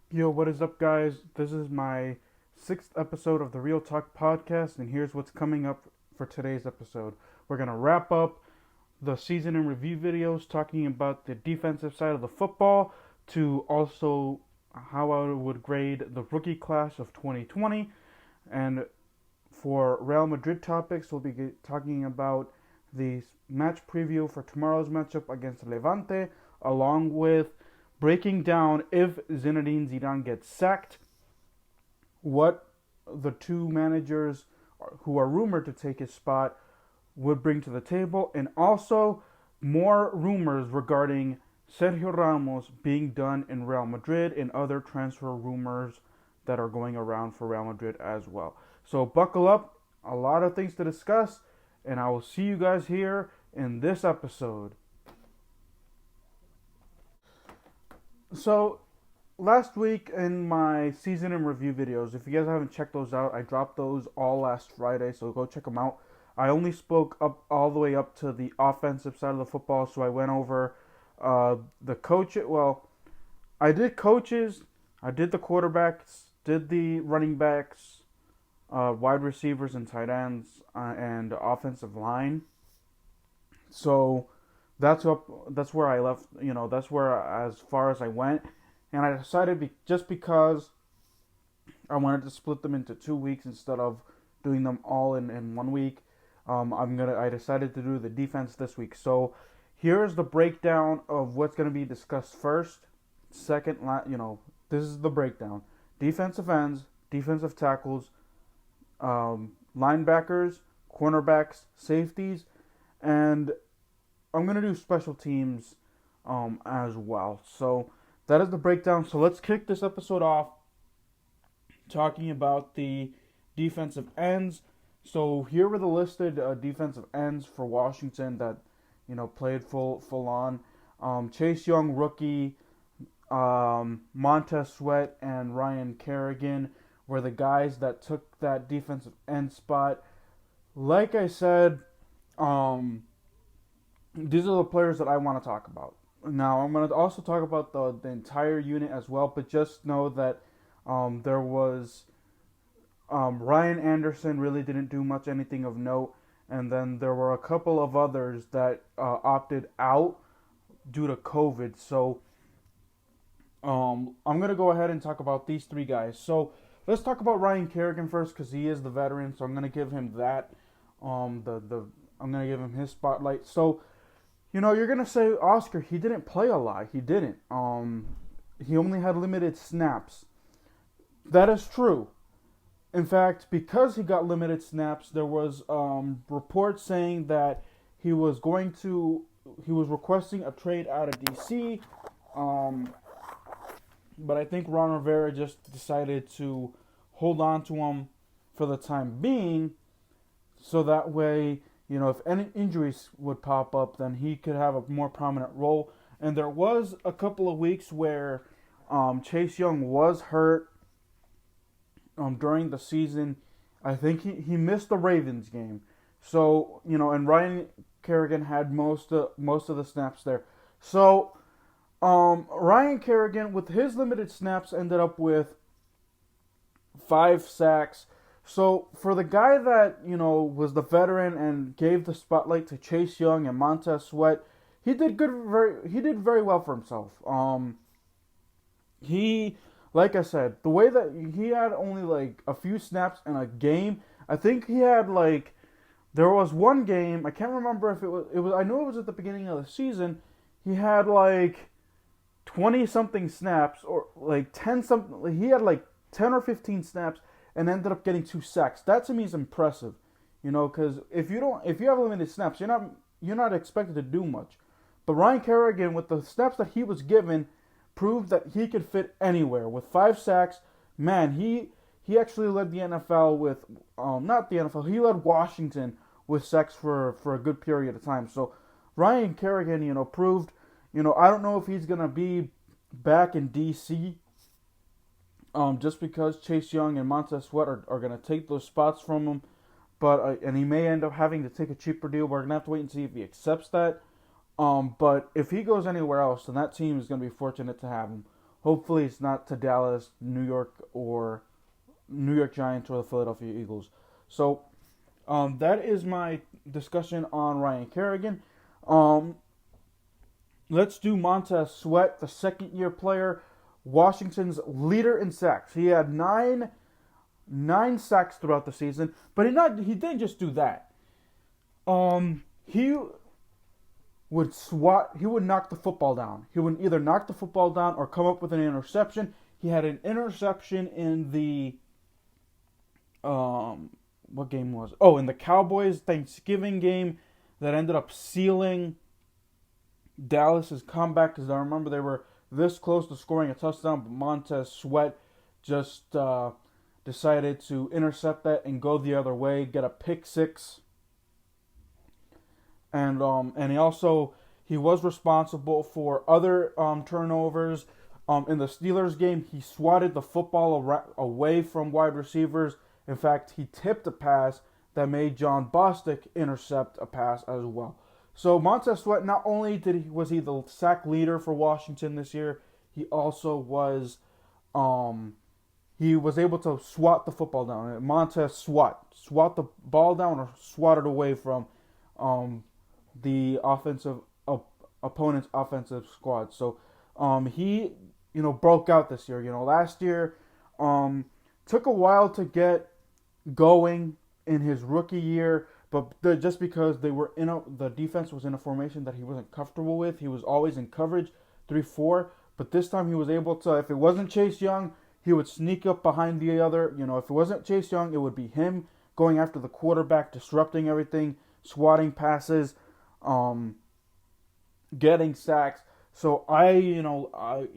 Yo, what is up, guys? This is my sixth episode of the Real Talk podcast, and here's what's coming up for today's episode. We're going to wrap up the season in review videos talking about the defensive side of the football, to also how I would grade the rookie class of 2020. And for Real Madrid topics, we'll be talking about the match preview for tomorrow's matchup against Levante, along with breaking down if Zinedine Zidane gets sacked, what the two managers who are rumored to take his spot would bring to the table, and also more rumors regarding Sergio Ramos being done in Real Madrid and other transfer rumors that are going around for Real Madrid as well. So buckle up, a lot of things to discuss, and I will see you guys here in this episode. So last week in my season in review videos, if you guys haven't checked those out, I dropped those all last Friday, so go check them out. I only spoke up all the way up to the offensive side of the football, so I went over the coach. Well, I did coaches, I did the quarterbacks, did the running backs, wide receivers and tight ends, and offensive line. So that's where I left. That's where as far as I went, and I decided just because I wanted to split them into 2 weeks instead of doing them all in 1 week. I decided to do the defense this week. So here's the breakdown of what's gonna be discussed first, second. This is the breakdown: defensive ends, defensive tackles, linebackers, cornerbacks, safeties, and I'm gonna do special teams as well. So that is the breakdown. So let's kick this episode off talking about the defensive ends. So here were the listed defensive ends for Washington that played full on. Chase Young, rookie. Montez Sweat and Ryan Kerrigan were the guys that took that defensive end spot. Like I said, these are the players that I want to talk about. Now, I'm going to also talk about the entire unit as well, but just know that there was Ryan Anderson really didn't do much anything of note, and then there were a couple of others that opted out due to COVID. So I'm going to go ahead and talk about these three guys. So let's talk about Ryan Kerrigan first because he is the veteran, so I'm going to give him that. I'm going to give him his spotlight. So you're gonna say, Oscar, he didn't play a lot. He didn't. He only had limited snaps. That is true. In fact, because he got limited snaps, there was reports saying that he was requesting a trade out of DC. But I think Ron Rivera just decided to hold on to him for the time being, so that way, if any injuries would pop up, then he could have a more prominent role. And there was a couple of weeks where Chase Young was hurt during the season. I think he missed the Ravens game. So, and Ryan Kerrigan had most of the snaps there. So, Ryan Kerrigan, with his limited snaps, ended up with 5 sacks. So for the guy that was the veteran and gave the spotlight to Chase Young and Montez Sweat, he did very well for himself. Like I said, the way that he had only like a few snaps in a game. I think he had there was one game, I can't remember if it was I know it was at the beginning of the season. He had 20 something snaps, or 10 something. He had 10 or 15 snaps and ended up getting 2 sacks. That to me is impressive, because if you have limited snaps, you're not expected to do much. But Ryan Kerrigan, with the snaps that he was given, proved that he could fit anywhere. With 5 sacks, man, he actually led the NFL with not the NFL. He led Washington with sacks for a good period of time. So Ryan Kerrigan, proved. I don't know if he's gonna be back in DC. Just because Chase Young and Montez Sweat are going to take those spots from him. But and he may end up having to take a cheaper deal. We're going to have to wait and see if he accepts that. But if he goes anywhere else, then that team is going to be fortunate to have him. Hopefully, it's not to Dallas, New York, or New York Giants or the Philadelphia Eagles. So, that is my discussion on Ryan Kerrigan. Let's do Montez Sweat, the second-year player, Washington's leader in sacks. He had nine sacks throughout the season, but he didn't just do that. He would knock the football down. He would either knock the football down or come up with an interception. He had an interception in the what game was? Oh, in the Cowboys Thanksgiving game that ended up sealing Dallas's comeback, because I remember they were this close to scoring a touchdown, but Montez Sweat just decided to intercept that and go the other way, get a pick six. And he was responsible for other turnovers. In the Steelers game, he swatted the football away from wide receivers. In fact, he tipped a pass that made John Bostic intercept a pass as well. So Montez Sweat, not only was he the sack leader for Washington this year, he also was able to swat the football down. Montez swat the ball down or swat it away from the opponent's offensive squad. So he broke out this year. Last year took a while to get going in his rookie year, but just because the defense was in a formation that he wasn't comfortable with. He was always in coverage 3-4, but this time he was able to, if it wasn't Chase Young, he would sneak up behind the other. If it wasn't Chase Young, it would be him going after the quarterback, disrupting everything, swatting passes, getting sacks. So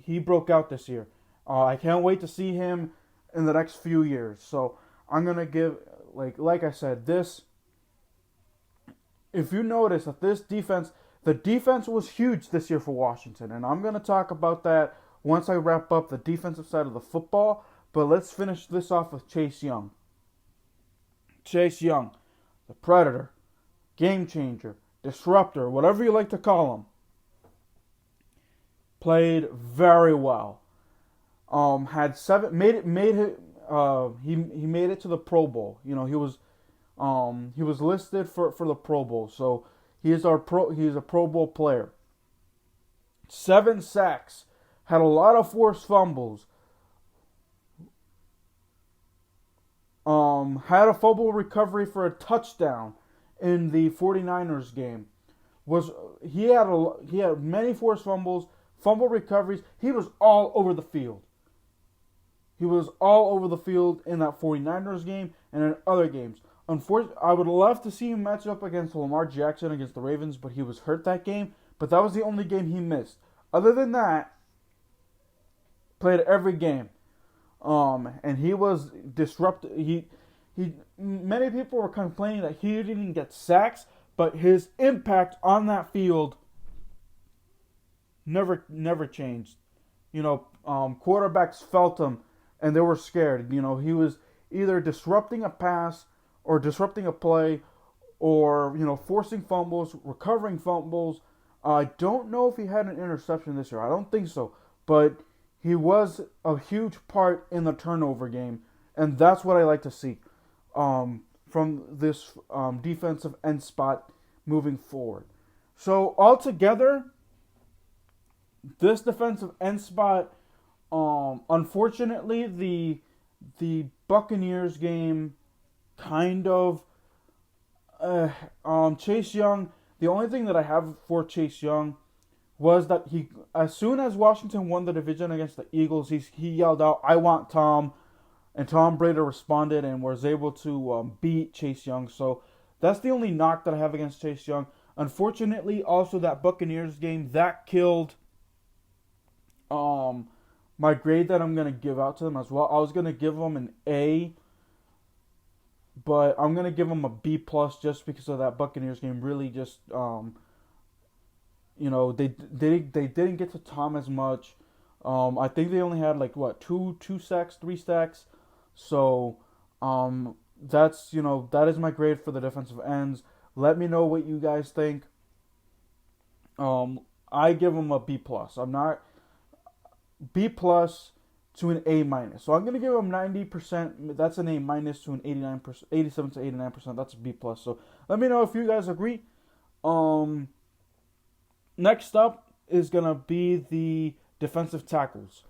he broke out this year. I can't wait to see him in the next few years. So I'm gonna give, like I said, this. If you notice that the defense was huge this year for Washington, and I'm gonna talk about that once I wrap up the defensive side of the football. But let's finish this off with Chase Young. Chase Young, the Predator, game changer, disruptor, whatever you like to call him, played very well. Had seven, he made it to the Pro Bowl. He was listed for the Pro Bowl, so he's a Pro Bowl player. 7 sacks, had a lot of forced fumbles. Had a fumble recovery for a touchdown in the 49ers game. He had many forced fumbles, fumble recoveries. He was all over the field. He was all over the field in that 49ers game and in other games. Unfortunately, I would love to see him match up against Lamar Jackson against the Ravens, but he was hurt that game. But that was the only game he missed. Other than that, played every game. And he was disruptive. Many people were complaining that he didn't get sacks, but his impact on that field never changed. Quarterbacks felt him and they were scared. He was either disrupting a pass or disrupting a play, or forcing fumbles, recovering fumbles. I don't know if he had an interception this year. I don't think so, but he was a huge part in the turnover game, and that's what I like to see from this defensive end spot moving forward. So altogether, this defensive end spot, unfortunately, the Buccaneers game kind of Chase Young. The only thing that I have for Chase Young was that as soon as Washington won the division against the Eagles, he yelled out, "I want Tom," and Tom Brady responded and was able to beat Chase Young. So that's the only knock that I have against Chase Young. Unfortunately, also that Buccaneers game that killed my grade that I'm gonna give out to them as well. I was gonna give them an A, but I'm gonna give them a B plus just because of that Buccaneers game. Really, just they didn't get to Tom as much. I think they only had two sacks, 3 sacks. So that is my grade for the defensive ends. Let me know what you guys think. I give them a B plus. B plus to an A minus. So I'm gonna give him 90%. That's an A minus to an 89%, 87 to 89%. That's a B plus. So let me know if you guys agree. Next up is gonna be the defensive tackles.